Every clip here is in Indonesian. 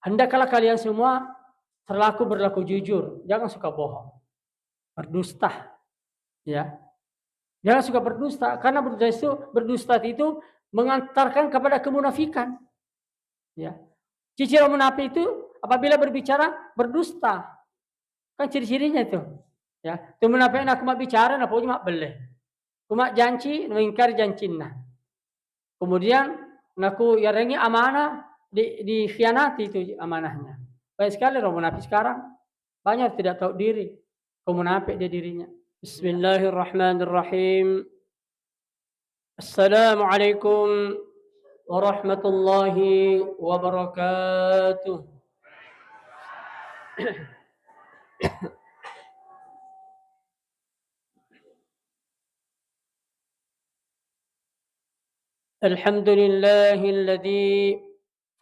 Hendaklah kalian semua berlaku jujur, jangan suka bohong, berdusta, ya. Jangan suka berdusta, karena berdusta itu mengantarkan kepada kemunafikan, ya. Ciri orang munafik itu apabila berbicara berdusta, kan ciri-cirinya itu, ya. Itu munafik nak cuma bicara, nak pokoknya mak beleh, cuma janji, mengingkari janjinya. Kemudian naku yarengi amanah dikhianati itu amanahnya. Baik sekali orang munafik sekarang, banyak tidak tahu diri, munafik dia dirinya. Bismillahirrahmanirrahim. Assalamualaikum warahmatullahi wabarakatuh. الحمد لله الذي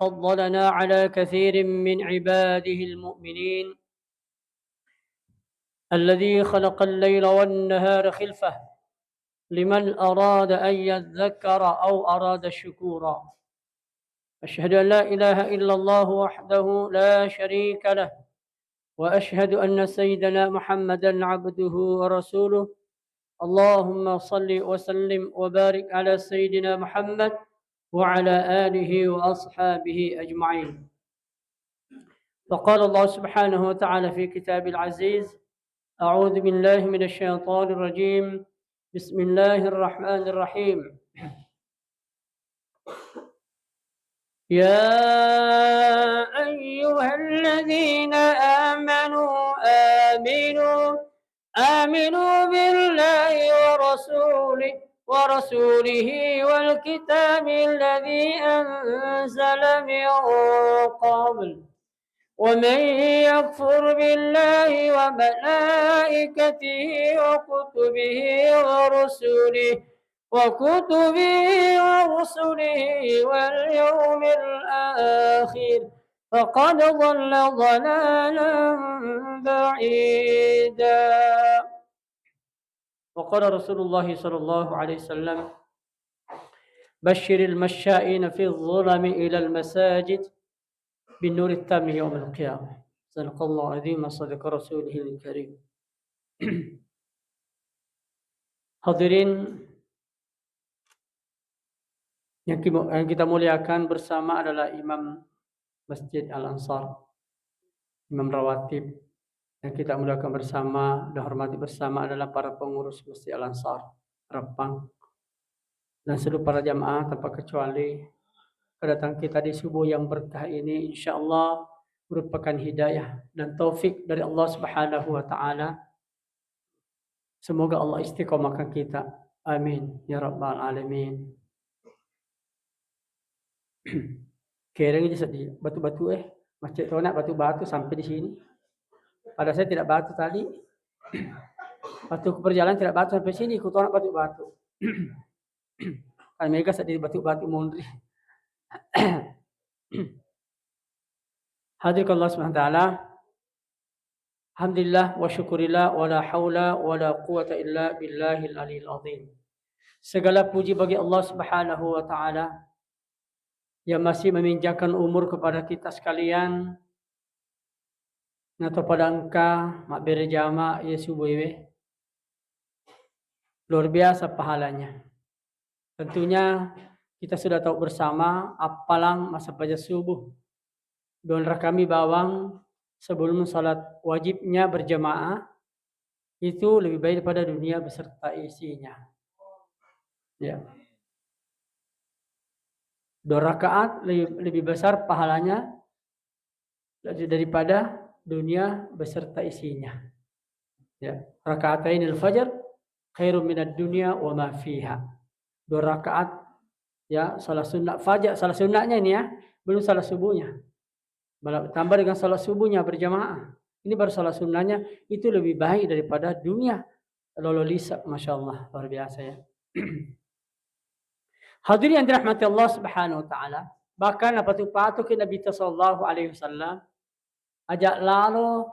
فضلنا على كثير من عباده المؤمنين الذي خلق الليل والنهار خلفة لمن أراد أن يذكر أو أراد شكورا. أشهد أن لا إله إلا الله وحده لا شريك له، وأشهد أن سيدنا محمدا عبده ورسوله. اللهم صل وسلم وبارك على سيدنا محمد وعلى آله وأصحابه أجمعين. فقال الله سبحانه وتعالى في كتاب العزيز: أعوذ بالله من الشيطان الرجيم، بسم الله الرحمن الرحيم. يا أيها الذين آمنوا آمنوا بالله ورسوله والكتاب الذي أنزل من قبل، ومن يكفر بالله وملائكته وكتبه ورسله واليوم الآخر فقد ضل ضلالا بعيدا. وقال رسول الله صلى الله عليه وسلم: بشر المشائين في الظلم إلى المساجد بالنور التام يوم القيامة. صدق الله العظيم وصدق رسوله الكريم. Hadirin yang kita muliakan bersama adalah Imam Masjid Al-Ansar, Imam Rawatib. Yang kita muliakan bersama dan hormati bersama adalah para pengurus Masjid Al-Ansar Rempang dan seluruh para jamaah tanpa kecuali. Kedatangan kita di subuh yang berkah ini insyaallah merupakan hidayah dan taufik dari Allah Subhanahu wa taala. Semoga Allah istiqomahkan kita. Amin ya rabbal alamin. Kering aja di batu-batu masjid tu nak batu-batu sampai di sini. Pada saya tidak batu tadi. Waktu ke perjalanan tidak batu sampai sini, ikut nak batu-batu. Kan mereka sedih batu-batu mundri. Hadir Allah Subhanahu wa taala. Alhamdulillah wa syukurillah wa la haula wa la quwata illa billahil aliyil azim. Segala puji bagi Allah Subhanahu wa taala yang masih meminjamkan umur kepada kita sekalian. Atau pada engkau mak berjama ya subuh luar biasa pahalanya. Tentunya kita sudah tahu bersama apalang masa baca subuh don kami bawang sebelum salat wajibnya berjamaah itu lebih baik daripada dunia beserta isinya. Ya. 2 rakaat lebih besar pahalanya daripada dunia beserta isinya. Ya, rakaatain al-fajr khairum minad dunya wa ma fiha. 2 rakaat ya salat sunat fajar, salat sunatnya ini ya, belum salat subuhnya. Tambah dengan salat subuhnya berjamaah. Ini baru salat sunatnya, itu lebih baik daripada dunia. Lololisa, masyaallah, luar biasa ya. Hadirin yang dirahmati Allah Subhanahu wa taala, bahkan apa tu patut Nabi sallallahu alaihi wasallam ajak lalu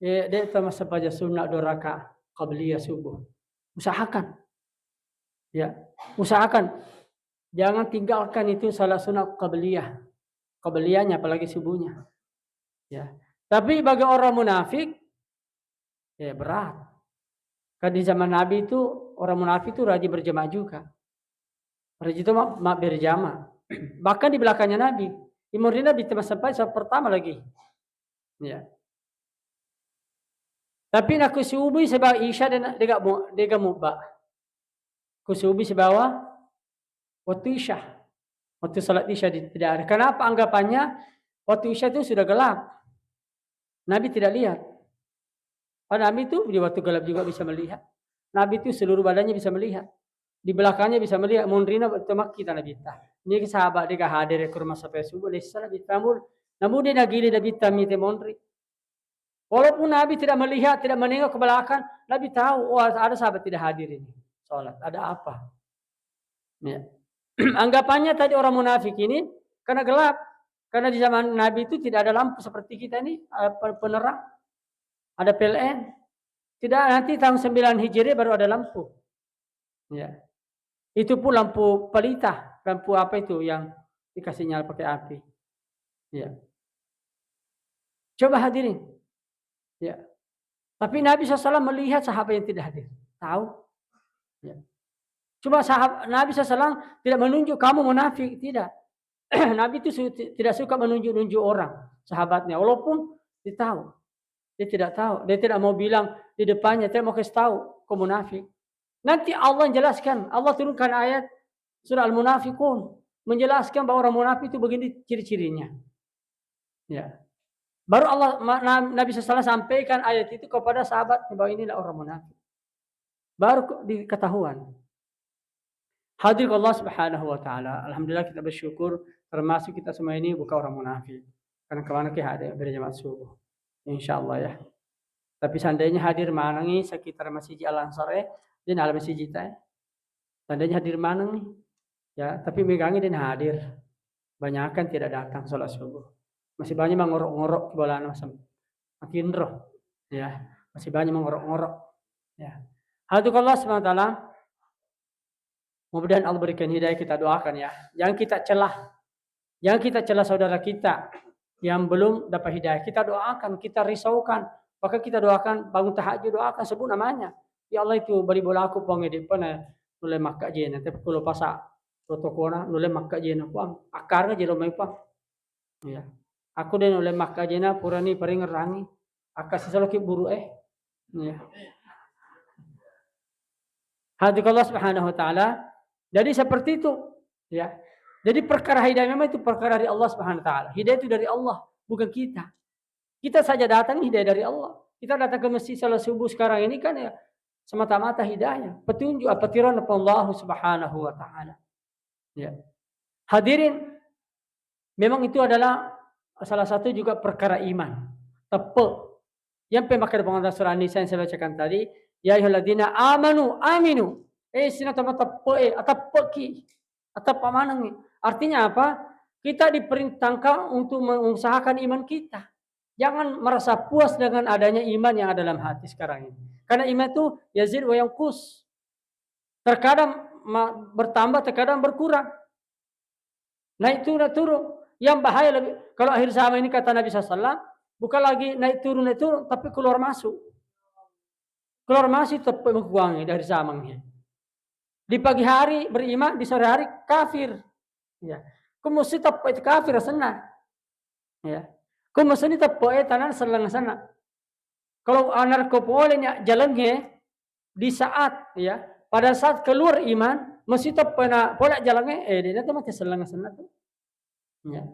dia masa baca sunat 2 rakaat qabliyah subuh. Usahakan. Ya, usahakan jangan tinggalkan itu salat sunat qabliyah. Qabliyahnya apalagi subuhnya. Ya. Tapi bagi orang munafik, ya berat. Kan di zaman Nabi itu orang munafik itu rajin berjamaah juga. Rajin itu berjamaah. Bahkan di belakangnya Nabi, di Madinah Nabi sampai pertama lagi. Ya. Tapi nak kusubi sebab Isya dan dega mubah. Kusubi sebab waktu Isya. Waktu salat Isya tidak ada. Kenapa anggapannya waktu Isya itu sudah gelap. Nabi tidak lihat. Pada Nabi itu di waktu gelap juga bisa melihat. Nabi itu seluruh badannya bisa melihat. Di belakangnya bisa melihat. Mundrina bertemak kita Nabi. Ini sahabat dia hadir ke rumah sampai subuh. Dia salah ditamul. Namun dia nagili Nabi tamite mondri. Walaupun Nabi tidak melihat, tidak menengok ke belakang, Nabi tahu, ada sahabat tidak hadir ini. Sholat, ada apa? Ya. Anggapannya tadi orang munafik ini, karena gelap. Karena di zaman Nabi itu tidak ada lampu seperti kita ini, penerang. Ada PLN. Tidak, nanti tahun 9 Hijriah baru ada lampu. Ya. Itu pun lampu pelita. Lampu apa itu yang dikasih nyala pakai api. Ya. Coba hadirin. Ya. Tapi Nabi SAW melihat sahabat yang tidak hadir. Tahu? Ya. Cuma Nabi SAW tidak menunjuk kamu munafik. Tidak. Nabi itu tidak suka menunjuk-nunjuk orang. Sahabatnya. Walaupun dia tahu. Dia tidak tahu. Dia tidak mau bilang di depannya. Tidak mau kasih tahu kau munafik. Nanti Allah jelaskan. Allah turunkan ayat surah Al-Munafiqun. Menjelaskan bahwa orang munafik itu begini ciri-cirinya. Ya. Baru Allah Nabi SAW sampaikan ayat itu kepada sahabat bahwa inilah orang munafik. Baru diketahuan. Hadir Allah Subhanahu wa taala. Alhamdulillah kita bersyukur termasuk kita semua ini bukan orang munafik. Karena kemana kita ada berjamaah subuh. Insyaallah ya. Tapi seandainya hadir manangi sekitar Masjid Al-Ansar dan alam masjid kita. Seandainya hadir manangi ya, tapi megangi dan hadir. Banyakan tidak datang sholat subuh. Masih banyak mengorok-ngorok bolaan macam makin roh ya, masih banyak mengorok-ngorok ya. Hadir Allah Subhanahu wa taala. Mudah-mudahan Allah berikan hidayah, kita doakan ya. Jangan kita celah saudara kita yang belum dapat hidayah. Kita doakan, kita risaukan, maka kita doakan, bangun tahajud doakan, sebut namanya. Ya Allah itu beri bola aku pang di depan nulai makka jena tapi kalau pasa protokona nulai makka jena pang akarnya jelo mai pang. Ya. Aku dan oleh makka jena purani paring rangi. Akas selalu buru Ya. Hadir Allah Subhanahu wa taala. Jadi seperti itu, ya. Jadi perkara hidayah memang itu perkara dari Allah Subhanahu wa taala. Hidayah itu dari Allah, bukan kita. Kita saja datang hidayah dari Allah. Kita datang ke masjid salat subuh sekarang ini kan ya semata-mata hidayah, petunjuk petiran dari Allah Subhanahu wa taala. Ya. Hadirin, memang itu adalah salah satu juga perkara iman. Tepe. Yang pemakai pengantar surah An-Nisa yang saya bacakan tadi, ya ayyuhalladzina aminu. Sina tama tepe atapeki. Atap pamanang. Artinya apa? Kita diperintahkan untuk mengusahakan iman kita. Jangan merasa puas dengan adanya iman yang ada dalam hati sekarang ini. Karena iman itu yazid wa yanqus. Terkadang bertambah, terkadang berkurang. Naik turun. Yang bahaya lebih, kalau akhir zaman ini kata Nabi SAW, bukan lagi naik turun, tapi keluar masuk. Keluar masuk tepat mengkuangi dari zaman ini. Di pagi hari beriman, di sore hari kafir. Ya. Kumusi tepat kafir sana. Ya. Kumusi ni tepat tanan selang sana. Kalau narkobolenya jalannya di saat ya, pada saat keluar iman, mesti tepat na pola jalannya dia tu mati selang sana tu. Ya.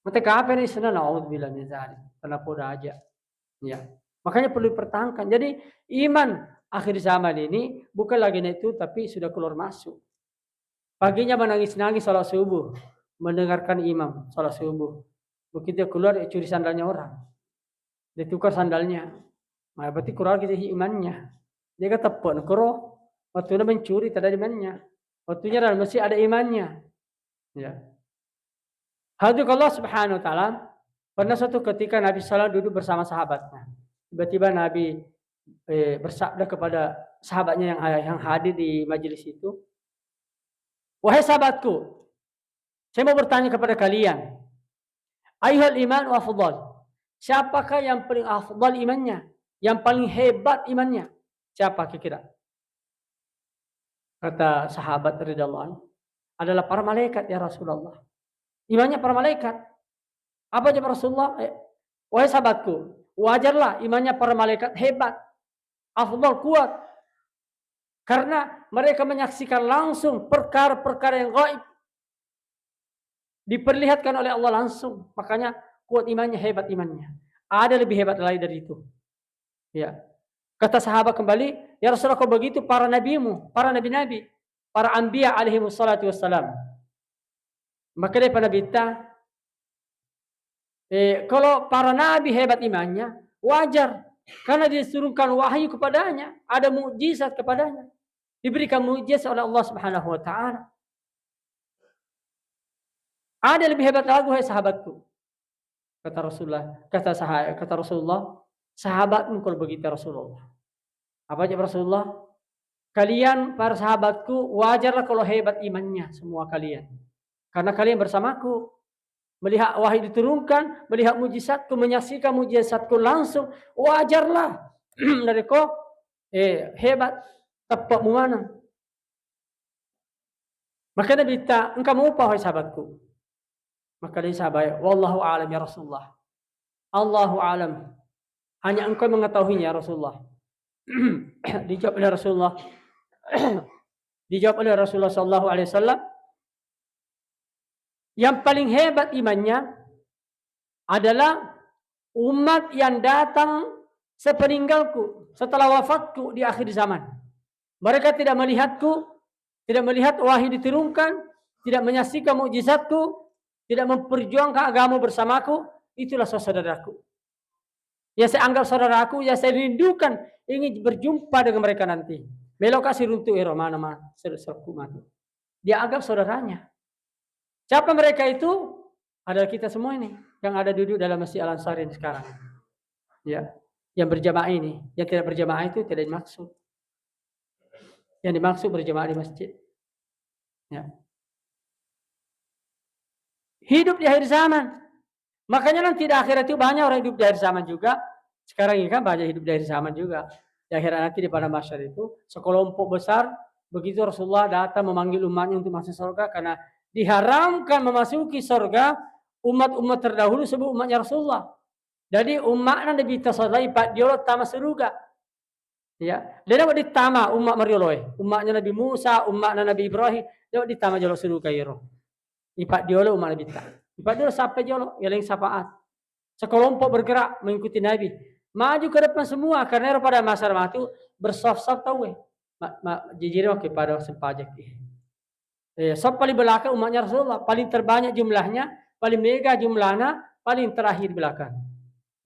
Mata kafir ni sana naudzubillah min zalik. Kenapa aja. Ya. Makanya perlu dipertahankan. Jadi iman akhir zaman ini bukan lagi itu tapi sudah keluar masuk. Paginya menangis-nangis salat subuh, mendengarkan imam salat subuh. Begitu keluar curi sandalnya orang. Ditukar sandalnya. Nah, berarti keluar kita imannya. Dia kata tepat kero waktunya mencuri tidak ada imannya. Waktunya dalam masih ada imannya. Ya. Hadir Allah Subhanahu wa taala. Pernah suatu ketika Nabi SAW duduk bersama sahabatnya. Tiba-tiba Nabi bersabda kepada sahabatnya yang hadir di majelis itu, wahai sahabatku, saya mau bertanya kepada kalian, ayyuhal iman wa afdal, Siapakah yang paling afdal imannya? Yang paling hebat imannya? Siapa kira-kira? Kata sahabat radhiyallahu anhu, adalah para malaikat ya Rasulullah. Imannya para malaikat. Apa jawab Rasulullah? Wahai sahabatku, wajarlah imannya para malaikat hebat, afdal, kuat. Karena mereka menyaksikan langsung perkara-perkara yang gaib. Diperlihatkan oleh Allah langsung. Makanya kuat imannya, hebat imannya. Ada lebih hebat lagi dari itu. Ya. Kata sahabat kembali, ya Rasulullah, kalau begitu para nabimu, para nabi-nabi, para anbiya alaihi wassalatu wassalam. Maka dia pada bita, kalau para nabi hebat imannya, wajar. Karena diturunkan wahyu kepadanya, ada mukjizat kepadanya. Diberikan mukjizat oleh Allah Subhanahu wa taala. Ada lebih hebat lagi, hai sahabatku. Kata Rasulullah, sahabatmu kalau begitu Rasulullah. Apa aja Rasulullah? Kalian para sahabatku wajarlah kalau hebat imannya semua kalian. Karena kalian bersamaku. Melihat wahyu diturunkan, melihat mujizatku, menyaksikan mujizatku langsung, wajarlah dari kau hebat, tepat mana. Maka Nabi minta, engkau mau apa wahai sahabatku? Maka dia sahabat, wallahu a'lam ya Rasulullah. Allahu a'lam. Hanya engkau mengetahuinya ya Rasulullah. Dijawab oleh Rasulullah. Dijawab oleh Rasulullah sallallahu alaihi wasallam. Yang paling hebat imannya adalah umat yang datang sepeninggalku, setelah wafatku di akhir zaman. Mereka tidak melihatku, tidak melihat wahyu diturunkan, tidak menyaksikan mukjizatku, tidak memperjuangkan agama bersamaku, itulah saudaraku. Ya saya anggap saudaraku, ya saya rindukan ingin berjumpa dengan mereka nanti. Melokasi runtuh mana saudaraku. Dia anggap saudaranya. Siapa mereka itu? Adalah kita semua ini yang ada duduk dalam Masjid Al-Ansar ini sekarang. Ya, yang berjamaah ini, yang tidak berjamaah itu tidak dimaksud. Yang dimaksud berjamaah di masjid. Ya. Hidup di akhir zaman. Makanya nanti di akhirat itu banyak orang hidup di akhir zaman juga. Sekarang ini kan banyak hidup di akhir zaman juga. Di akhirat nanti di pada masyar itu sekelompok besar begitu Rasulullah datang memanggil umatnya untuk masuk surga karena diharamkan memasuki surga umat-umat terdahulu sebelum umatnya Rasulullah. Jadi umatnya Nabi Tasallallahu Pak Diolo tama surga. Ya, dia dapat ditama umat Marioloi, umatnya Nabi Musa, umatnya Nabi Ibrahim, dapat ditama jolo surga iro. Ipak Diolo umat Nabi Ta. Ipak Diolo sampai jolo, yang syafaat. Sekelompok bergerak mengikuti Nabi. Maju ke depan semua karena pada masa itu bersaf-saf tahu jijir kepada sempajak. Sob paling belakang umatnya Rasulullah, paling terbanyak jumlahnya, paling mega jumlahnya, paling terakhir belakang.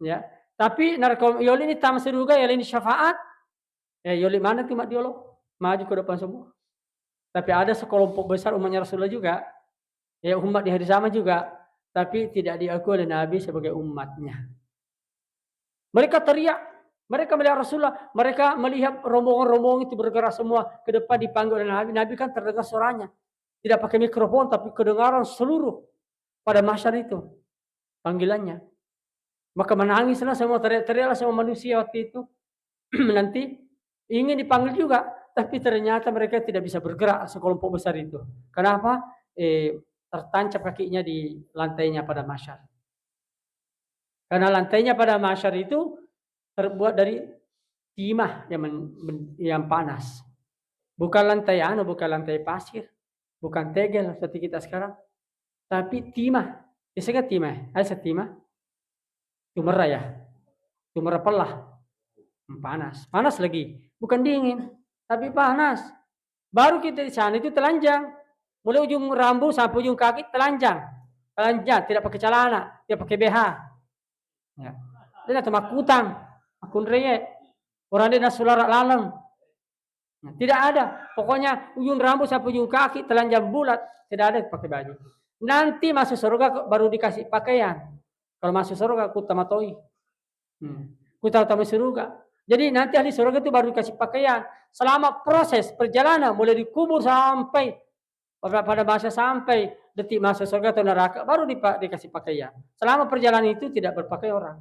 Ya, tapi narkom yoli ini tam seruga, yoli ini syafaat. Yoli mana tuh mak diolo? Maju ke depan semua. Tapi ada sekelompok besar umatnya Rasulullah juga, ya umat di hari zaman juga, tapi tidak diakui oleh Nabi sebagai umatnya. Mereka teriak, mereka melihat Rasulullah, mereka melihat rombongan-rombongan itu bergerak semua ke depan dipanggil oleh Nabi. Nabi kan terdengar suaranya. Tidak pakai mikrofon, tapi kedengaran seluruh pada masyar itu. Panggilannya. Maka menangislah semua, teriak-teriaklah semua manusia waktu itu. Nanti ingin dipanggil juga. Tapi ternyata mereka tidak bisa bergerak sekelompok besar itu. Kenapa? Tertancap kakinya di lantainya pada masyar. Karena lantainya pada masyar itu terbuat dari timah yang panas. Bukan lantai bukan lantai pasir. Bukan tegel seperti kita sekarang. Tapi timah. Biasanya timah. Ada timah. Tumera ya. Tumera pelah. Panas. Panas lagi. Bukan dingin. Tapi panas. Baru kita di sana itu telanjang. Mulai ujung rambut sampai ujung kaki telanjang. Telanjang. Tidak pakai celana. Tidak pakai BH. Ya. Dia datang makutang. Akun reye. Orang dia nasulara lalang. Nah, tidak ada. Pokoknya ujung rambut sampai ujung kaki telanjang bulat. Tidak ada pakai baju. Nanti masuk surga baru dikasih pakaian. Kalau masuk surga ku tamatoi. Ku tahu surga. Jadi nanti ahli surga itu baru dikasih pakaian. Selama proses perjalanan mulai dikubur sampai pada masa sampai detik masuk surga atau neraka baru dikasih pakaian. Selama perjalanan itu tidak berpakaian orang.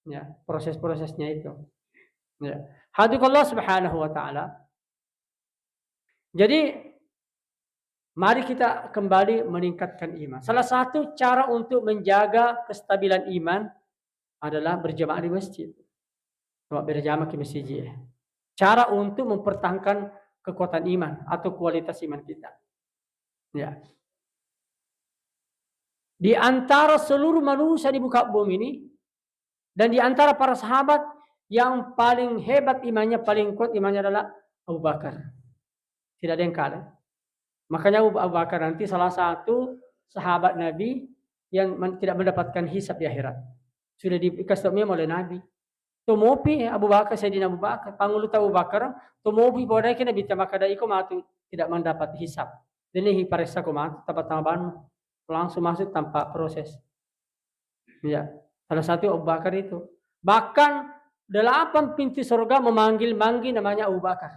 Ya, proses-prosesnya itu. Ya. Hadiqallah subhanahu wa ta'ala. Jadi, mari kita kembali meningkatkan iman. Salah satu cara untuk menjaga kestabilan iman adalah berjamaah di masjid. Berjamaah di masjid. Cara untuk mempertahankan kekuatan iman atau kualitas iman kita. Ya. Di antara seluruh manusia di muka bumi ini, dan di antara para sahabat, yang paling hebat imannya, paling kuat imannya adalah Abu Bakar. Tidak ada yang kalah. Makanya Abu Bakar nanti salah satu sahabat Nabi yang tidak mendapatkan hisab di akhirat. Sudah dikasih oleh Nabi. Tumopi Abu Bakar, Sayyidina Abu Bakar, Pangulut Abu Bakar, tumopi bodai kena bita makada iko matu tidak mendapat hisab. Ini parisa ko matu tempat tambahan langsung masuk tanpa proses. Ya, salah satu Abu Bakar itu. Bahkan 8 pintu surga memanggil-manggil namanya Abu Bakar.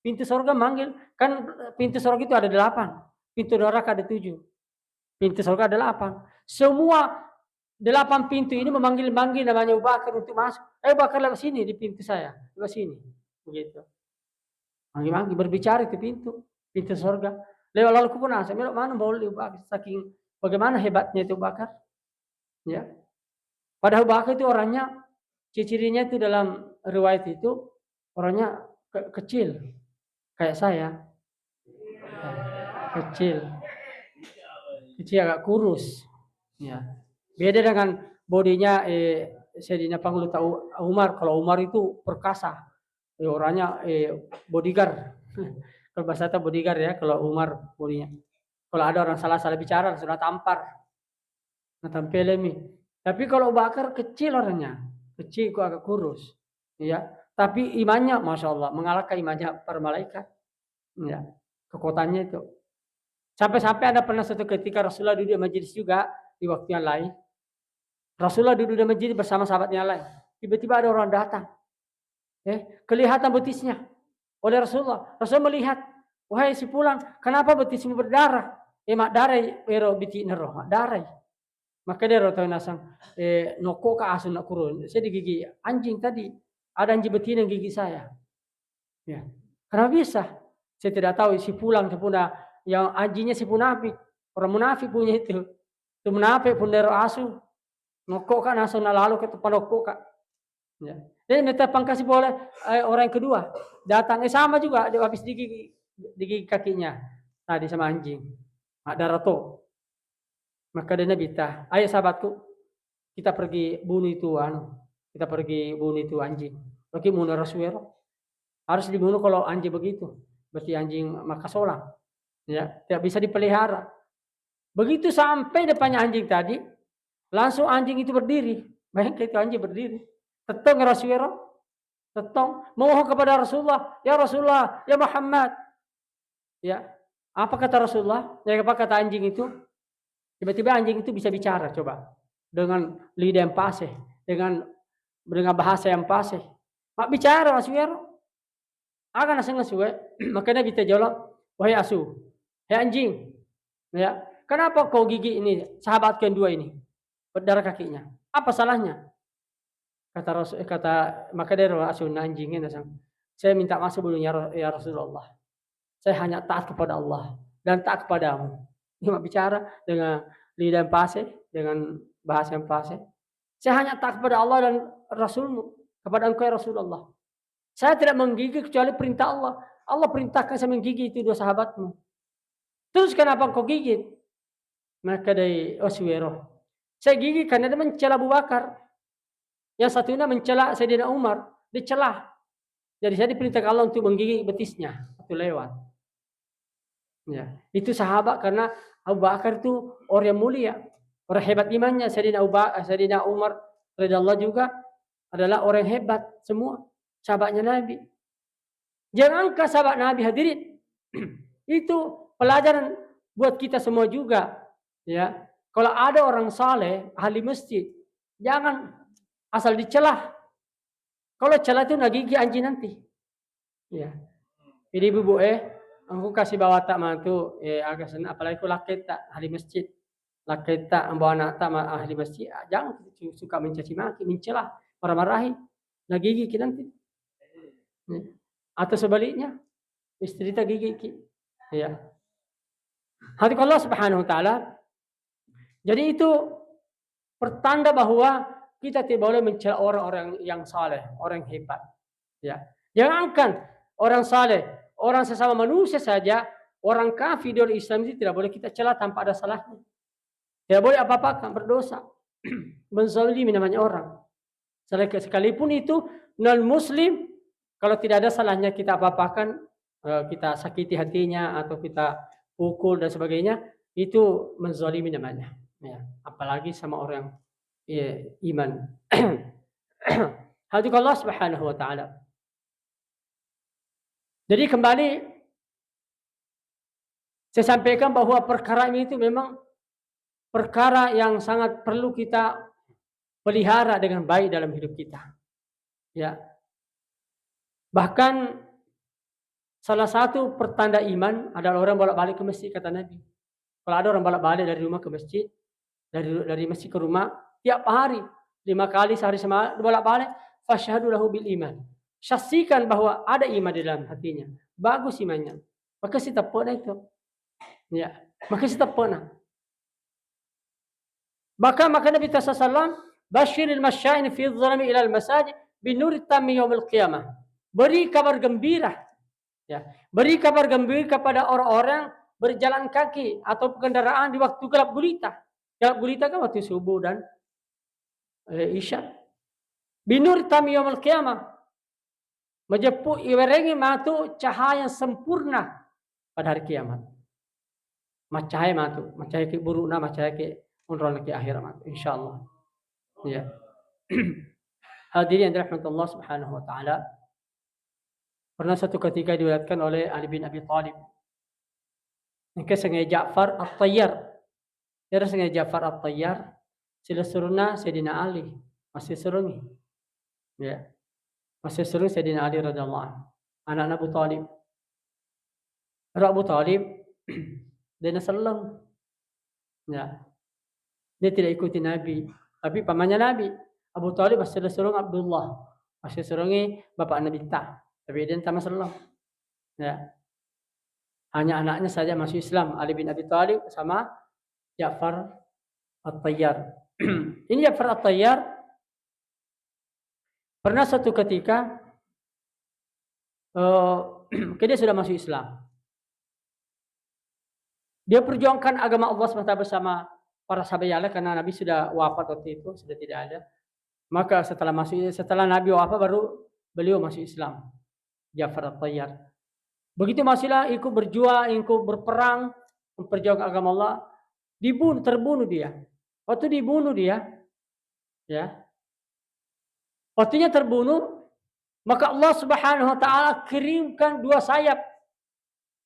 Pintu surga manggil, kan pintu surga itu ada 8, pintu neraka ada 7. Pintu surga ada 8. Semua 8 pintu ini memanggil-manggil namanya Abu Bakar untuk masuk. Abu Bakar lewat sini di pintu saya, lewat sini. Begitu. Manggil-manggil berbicara itu pintu surga. Lewat lalu ku nasa, melok mana boleh Abu Bakar, saking bagaimana hebatnya itu Abu Bakar. Ya. Padahal Abu Bakar itu orangnya, ciri-cirinya itu dalam riwayat itu orangnya kecil, kayak saya, kecil agak kurus. Ya. Beda dengan bodinya Sayyidina Pangulut Umar. Kalau Umar itu perkasa, orangnya bodyguard. Kalau bahasa itu bodyguard ya, kalau Umar bodinya. Kalau ada orang salah bicara sudah tampar, tampelemi. Tapi kalau Bakar kecil orangnya, kecil kok agak kurus, ya. Tapi imannya, masya Allah, mengalahkan imannya para malaikat, ya. Kekuatannya itu. Sampai-sampai ada pernah suatu ketika Rasulullah duduk di majelis juga di waktu yang lain. Rasulullah duduk di majelis bersama sahabatnya lain. Tiba-tiba ada orang datang, kelihatan betisnya oleh Rasulullah. Rasulullah melihat, wahai si Fulan, kenapa betismu berdarah? Mak darah, biti neroh, darah. Maka dia tahu nasang, noko ka asun nak kurun. Saya digigit anjing tadi, ada anjing betina yang gigi saya. Ya, kenapa bisa? Saya tidak tahu si Fulan kepunya yang anjingnya si munafik, orang munafik punya itu munafik pun dari asu, noko kan asun lalu ke tempat noko kak. Ya. Jadi minta pangkasi boleh orang yang kedua datang, sama juga dia habis digigit kakinya tadi sama anjing, ada rato. Maka dia bita, ayo sahabatku, kita pergi bunuh itu anjing. Bagi bunuh Rasulullah. Harus dibunuh kalau anjing begitu. Berarti anjing maka solang. Ya, tidak bisa dipelihara. Begitu sampai depannya anjing tadi, langsung anjing itu berdiri. Bayangkan itu anjing berdiri. Tetong Rasulullah. Tetong mohon kepada Rasulullah, ya Rasulullah, ya Muhammad. Ya, apa kata Rasulullah? Ya, apa kata anjing itu? Tiba-tiba anjing itu bisa bicara, coba. Dengan lidah yang fasih, dengan bahasa yang fasih. Mak bicara Rasulullah. Akan asing ngesuwe, makanya kita jawab, wahai asu, hei anjing. Ya, kenapa kau gigi ini, sahabat kedua ini, berdarah kakinya? Apa salahnya? Maka dia asu anjingnya, saya minta maaf sebelumnya ya Rasulullah. Saya hanya taat kepada Allah dan taat kepadamu. Cuma bicara dengan lidah yang fasih, dengan bahasa yang fasih. Saya hanya taat kepada Allah dan Rasulmu, kepada engkau ya Rasulullah. Saya tidak menggigit kecuali perintah Allah. Allah perintahkan saya menggigit itu 2 sahabatmu. Terus kenapa kau gigit? Maka dari Oswero, saya gigit karena dia mencela Abu Bakar. Yang satunya mencela Sayyidina Umar, dicelah. Jadi saya diperintahkan Allah untuk menggigit betisnya, itu lewat. Ya, itu sahabat karena Abu Bakar itu orang yang mulia, orang hebat imannya. Sayyidina Umar radhiyallahu juga adalah orang hebat semua. Sahabatnya Nabi. Jangankan sahabat Nabi hadirin. Itu pelajaran buat kita semua juga. Ya, kalau ada orang saleh, ahli masjid, jangan asal dicelah. Kalau celah itu nagigi anjing nanti. Ya. Jadi ibu aku kasih bawa tak mantu, agak senang. Apalagi aku laki tak ahli masjid. Laki tak membawa anak tak ahli masjid. Jangan suka mencaci maki, mencelah. marah-marahi, nagigi ki nanti. Atau sebaliknya, istri kita gigi ki. Ya. Hati Allah Subhanahu wa taala. Jadi itu pertanda bahwa kita tidak boleh mencela orang-orang yang saleh, orang yang hebat. Ya. Jangankan orang saleh, orang sesama manusia saja, orang kafir di orang Islam itu tidak boleh kita cela tanpa ada salahnya. Tidak boleh apa-apakan, berdosa. Menzalimi namanya orang. Sekalipun itu non-muslim, kalau tidak ada salahnya kita apa-apakan, kita sakiti hatinya atau kita pukul dan sebagainya, itu menzalimi namanya. Ya. Apalagi sama orang iman. Hati Allah Subhanahu wa taala. Jadi kembali saya sampaikan bahwa perkara ini itu memang perkara yang sangat perlu kita pelihara dengan baik dalam hidup kita. Ya. Bahkan salah satu pertanda iman adalah orang bolak-balik ke masjid, kata Nabi. Kalau ada orang bolak-balik dari rumah ke masjid, dari masjid ke rumah, tiap hari 5 kali sehari semalam bolak-balik, fasyhadu lahu bil iman. Saksikan bahwa ada iman di dalam hatinya, bagus imannya. Maka kita pernah itu. Ya, maka kita pernah. Maka Nabi SAW, basyiril masya'in fi dhalami ila al-masajid binuri tammi yaumil qiyamah. Beri kabar gembira. Ya, beri kabar gembira kepada orang-orang berjalan kaki atau kendaraan di waktu gelap gulita. Gelap gulita kan waktu subuh dan isya. Binuri tammi yaumil qiyamah. Menjepuk iwerengi matu cahaya sempurna pada hari kiamat. Macahaya matu, macahaya ke burukna, macahaya ke unrol ke akhirat matu, insyaallah. Ya. Hadirin yang dirahmati Allah Subhanahu wa taala. Pernah satu ketika diriwayatkan oleh Ali bin Abi Thalib. Kesengnya Ja'far At-Tayyar. Dia sengaja Ja'far At-Tayyar sila suruna Sayyidina Ali, masih surungi. Ya. Masih surung Sayyidina Ali radhiyallahu anhu. Anak Abu Thalib. Abu Thalib dia nasallam. Ya. Dia tidak ikuti Nabi, tapi pamannya Nabi. Abu Thalib masih surung Abdullah, masih surungi bapak Nabi ta. Tapi dia tak Sallam. Ya. Hanya anaknya saja masuk Islam, Ali bin Abi Thalib sama Ja'far At-Tayyar. Ini Ja'far At-Tayyar pernah satu ketika dia sudah masuk Islam. Dia perjuangkan agama Allah SWT bersama para sahabat karena Nabi sudah wafat waktu itu, sudah tidak ada. Maka setelah Nabi wafat baru beliau masuk Islam. Ja'far At-Tayyar. Begitu masihlah ikut berjuang, ikut berperang, memperjuangkan agama Allah, terbunuh dia. Waktu dibunuh dia, ya. Waktunya terbunuh, maka Allah Subhanahu wa taala kirimkan 2 sayap.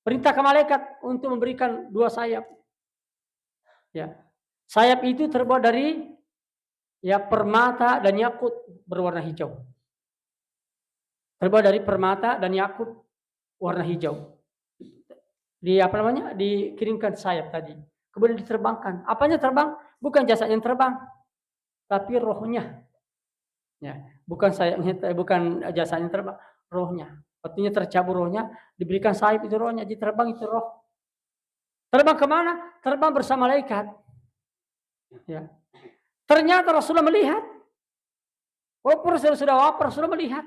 Perintahkan malaikat untuk memberikan 2 sayap. Ya. Sayap itu terbuat dari permata dan yakut berwarna hijau. Terbuat dari permata dan yakut warna hijau. Dikirimkan sayap tadi. Kemudian diterbangkan. Apanya terbang? Bukan jasadnya yang terbang, tapi rohnya. Ya, bukan sayapnya, bukan jasadnya terbang, rohnya. Waktunya tercabur rohnya, diberikan sayap itu rohnya, jadi terbang itu roh. Terbang kemana? Terbang bersama malaikat. Ya. Ternyata Rasulullah melihat. Walaupun Rasulullah sudah wafat, Rasulullah melihat.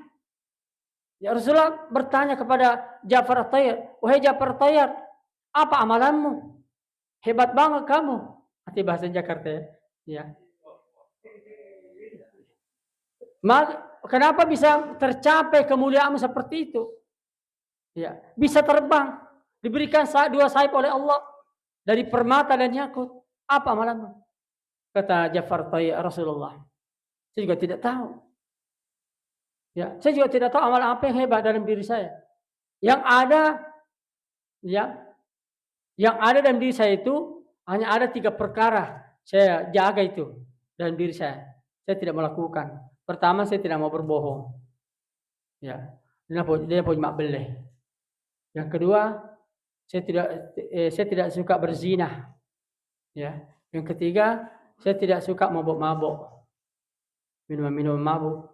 Ya, Rasulullah bertanya kepada Ja'far At-Tayyar, wahai Ja'far At-Tayyar, apa amalanmu? Hebat banget kamu. Hati bahasa Jakarta ya. Kenapa bisa tercapai kemuliaanmu seperti itu? Ya, bisa terbang, diberikan 2 sayap oleh Allah dari permata dan yakut. Apa amalanmu? Kata Ja'far At-Tayyar, Rasulullah, saya juga tidak tahu. Ya, saya juga tidak tahu amalan apa yang hebat dalam diri saya. Yang ada, yang ada dalam diri saya itu hanya ada 3 perkara saya jaga itu dalam diri saya. Saya tidak melakukan. Pertama, saya tidak mau berbohong. Ya, dia punya beleh. Yang kedua, saya tidak suka berzina. Ya, yang ketiga, saya tidak suka mabuk-mabuk. Minum mabuk.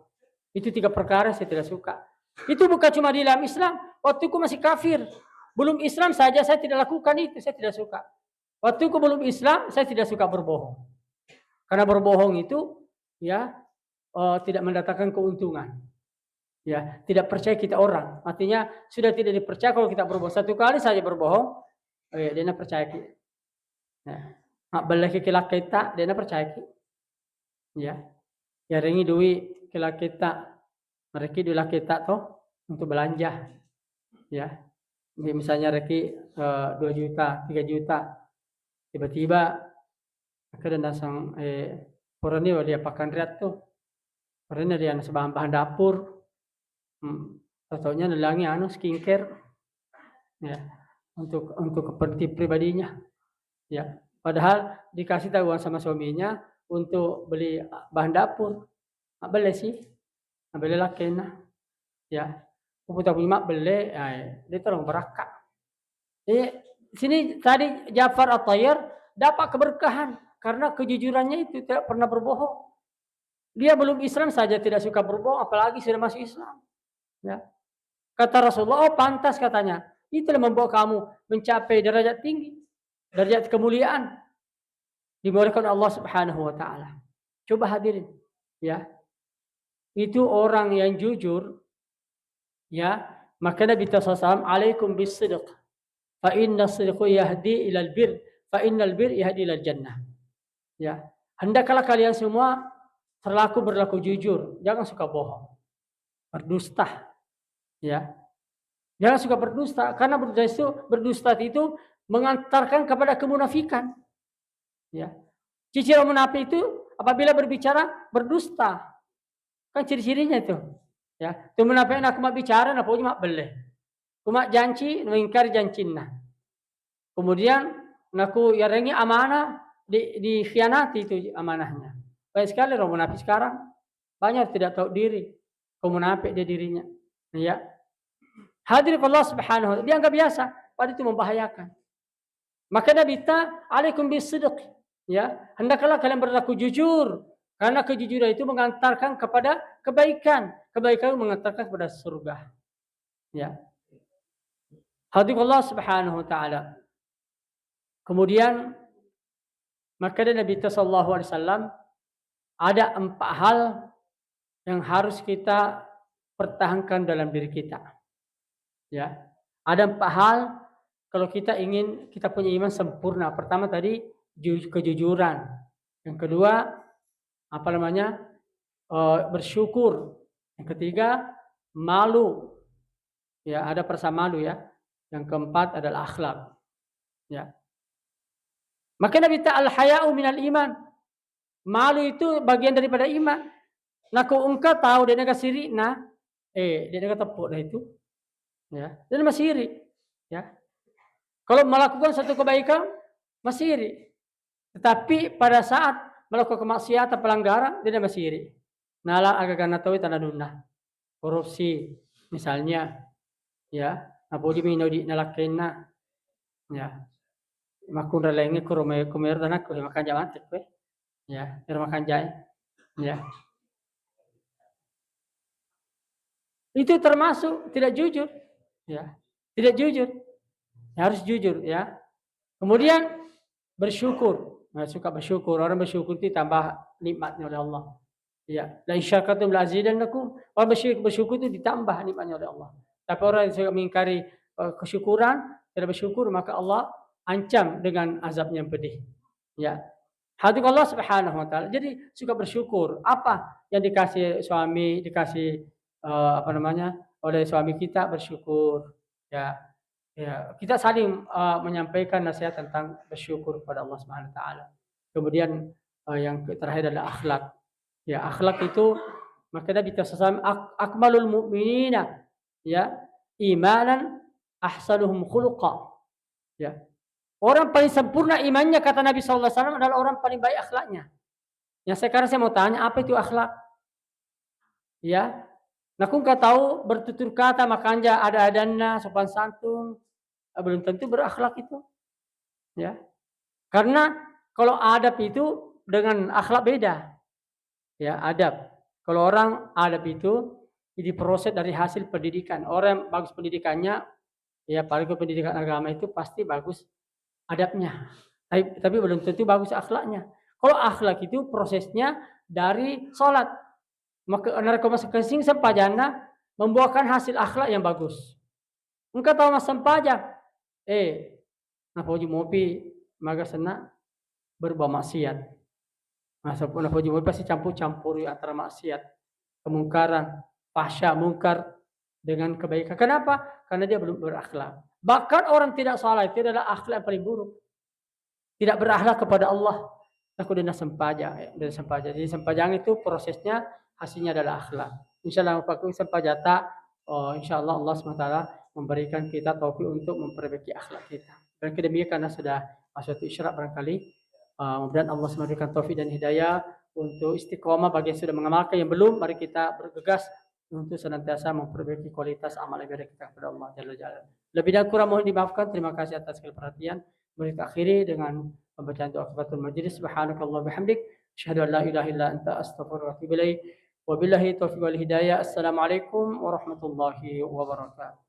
Itu 3 perkara saya tidak suka. Itu bukan cuma di dalam Islam. Waktuku masih kafir. Belum Islam saja saya tidak lakukan itu. Saya tidak suka. Waktuku belum Islam, saya tidak suka berbohong. Karena berbohong itu ya tidak mendatangkan keuntungan. Ya, tidak percaya kita orang. Artinya sudah tidak dipercaya kalau kita berbohong. Satu kali saja berbohong, dia nak percaya kita. Mak balik kila kita, dia nak percaya kita. Ya. Ya rengi duit kila kita. Mereka dula kita toh untuk belanja. Ya. Misalnya reki 2 juta, 3 juta. Tiba-tiba akhirnya dasang porani dia pakan riat tuh. Porani dia nasi bahan-bahan dapur. Ataunya nelangi skincare. Ya. Untuk kepentingan pribadinya. Ya. Padahal dikasih tahu sama suaminya untuk beli bahan dapur. Mak beli sih. Mak beli lah kena. Ya. Puputa punya mak beli, dia tolong berakak. Jadi sini tadi Ja'far At-Thayyar dapat keberkahan karena kejujurannya itu tidak pernah berbohong. Dia belum Islam saja tidak suka berbohong, apalagi sudah masuk Islam. Ya. Kata Rasulullah, pantas katanya. Itulah membawa kamu mencapai derajat tinggi, derajat kemuliaan. Dimuliakan Allah Subhanahu wa taala. Coba hadirin, ya. Itu orang yang jujur, ya. Maka Nabi SAW, alaikum bis-sidq. Fa inna as-sidqa yahdi ilal bir, fa innal bir yahdi ilal jannah. Ya. Hendaklah kalian semua berlaku jujur, jangan suka bohong. Berdusta. Ya. Jangan suka berdusta karena berdusta itu mengantarkan kepada kemunafikan. Ya. Ciri-ciri munafik itu apabila berbicara berdusta. Kan ciri-cirinya itu. Ya, tu munafik nak mak bicara nak punya mak beli. Kumak janji mengingkari janjinya. Kemudian naku ya rengi amanah dikhianati itu amanahnya. Baik sekali orang munafik sekarang banyak tidak tahu diri. Kau munafik dia dirinya. Ya. Hadir Allah Subhanahu wa taala dianggap biasa, padahal itu membahayakan. Maka Nabi ta alaikum bis-sidq. Ya, hendaklah kalian berlaku jujur karena kejujuran itu mengantarkan kepada kebaikan. Kebaikan mengantarkan kepada surga. Ya. Hadir Allah Subhanahu wa taala. Kemudian maka Nabi sallallahu alaihi wasallam ada 4 hal yang harus kita pertahankan dalam diri kita. Ya. Ada 4 hal kalau kita ingin kita punya iman sempurna. Pertama tadi kejujuran. Yang kedua bersyukur. Yang ketiga malu. Ya, ada perasa malu ya. Yang keempat adalah akhlak. Ya. Maka Nabi al-haya'u minal iman. Malu itu bagian daripada iman. Nah, kau engkau tahu dia nak siri dia nak tepuk dah itu. Ya, dia masih iri. Ya. Kalau melakukan satu kebaikan masih iri. Tetapi pada saat melakukan kemaksiatan pelanggaran dia masih iri. Nala agak tahu tanah dunah. Korupsi misalnya. Ya, apa di mino di nalakena. Ya. Makun ralengi ko kumer danak ko makan jaman tekwe. Ya, makan jai. Ya. Itu termasuk tidak jujur. Ya. Tidak jujur. Ya, harus jujur ya. Kemudian bersyukur. Nah, suka bersyukur. Orang bersyukur itu tambah nikmatnya oleh Allah. Ya, la in syakartum la azidannakum. Orang bersyukur itu ditambah nikmatnya oleh Allah. Tapi orang yang suka mengingkari kesyukuran, tidak bersyukur, maka Allah ancam dengan azab yang pedih. Ya. Hadir Allah Subhanahu wa taala. Jadi suka bersyukur. Apa yang dikasih suami, dikasih oleh suami kita bersyukur. Ya. Ya, kita saling menyampaikan nasihat tentang bersyukur kepada Allah Subhanahu wa taala. Kemudian yang terakhir adalah akhlak. Ya, akhlak itu maka Nabi sallallahu akmalul mu'minina ya imanan ahsanuhum khuluqa. Ya. Orang paling sempurna imannya kata Nabi sallallahu alaihi wasallam adalah orang paling baik akhlaknya. Yang sekarang saya mau tanya apa itu akhlak? Ya. Nah, kau tahu bertutur kata makanya ada adana sopan santun belum tentu berakhlak itu. Ya. Karena kalau adab itu dengan akhlak beda. Ya, adab. Kalau orang adab itu diproses dari hasil pendidikan. Orang yang bagus pendidikannya, ya paling pendidikan agama itu pasti bagus adabnya. Tapi belum tentu bagus akhlaknya. Kalau akhlak itu prosesnya dari sholat. Maka narko masing-masing sempajana membuahkan hasil akhlak yang bagus. Engkau tahu mas sempajak. Napa uji mopi maga sena berubah maksiat. Masa pun napa uji mopi pasti campur-campuri antara maksiat, kemungkaran, fahsya, mungkar dengan kebaikan. Kenapa? Karena dia belum berakhlak. Bahkan orang tidak salah itu adalah akhlak yang paling buruk. Tidak berakhlak kepada Allah. Aku dina sempajang, dan sempajang. Jadi sempajang itu prosesnya hasilnya adalah akhlak. Insyaallah pakai sempajata, insyaallah Allah SWT memberikan kita taufik untuk memperbaiki akhlak kita. Dan kedemikian karena sudah masuk isyarat barangkali, mudah-mudahan Allah memberikan taufik dan hidayah untuk istiqomah bagi yang sudah mengamalkan, yang belum, mari kita bergegas untuk senantiasa memperbaiki kualitas amal ibadah kita kepada Allah Jalla Jalla. Lebih dan kurang mohon dimaafkan. Terima kasih atas perhatian. Mari kita akhiri dengan pembacaan doa kifaratul majlis. Subhanakallah bihamdik, asyhadu an la ilaha illa anta, astaghfiruka wa atubu ilaik. Wabillahi taufiq wal hidayah. Assalamualaikum warahmatullahi wabarakatuh.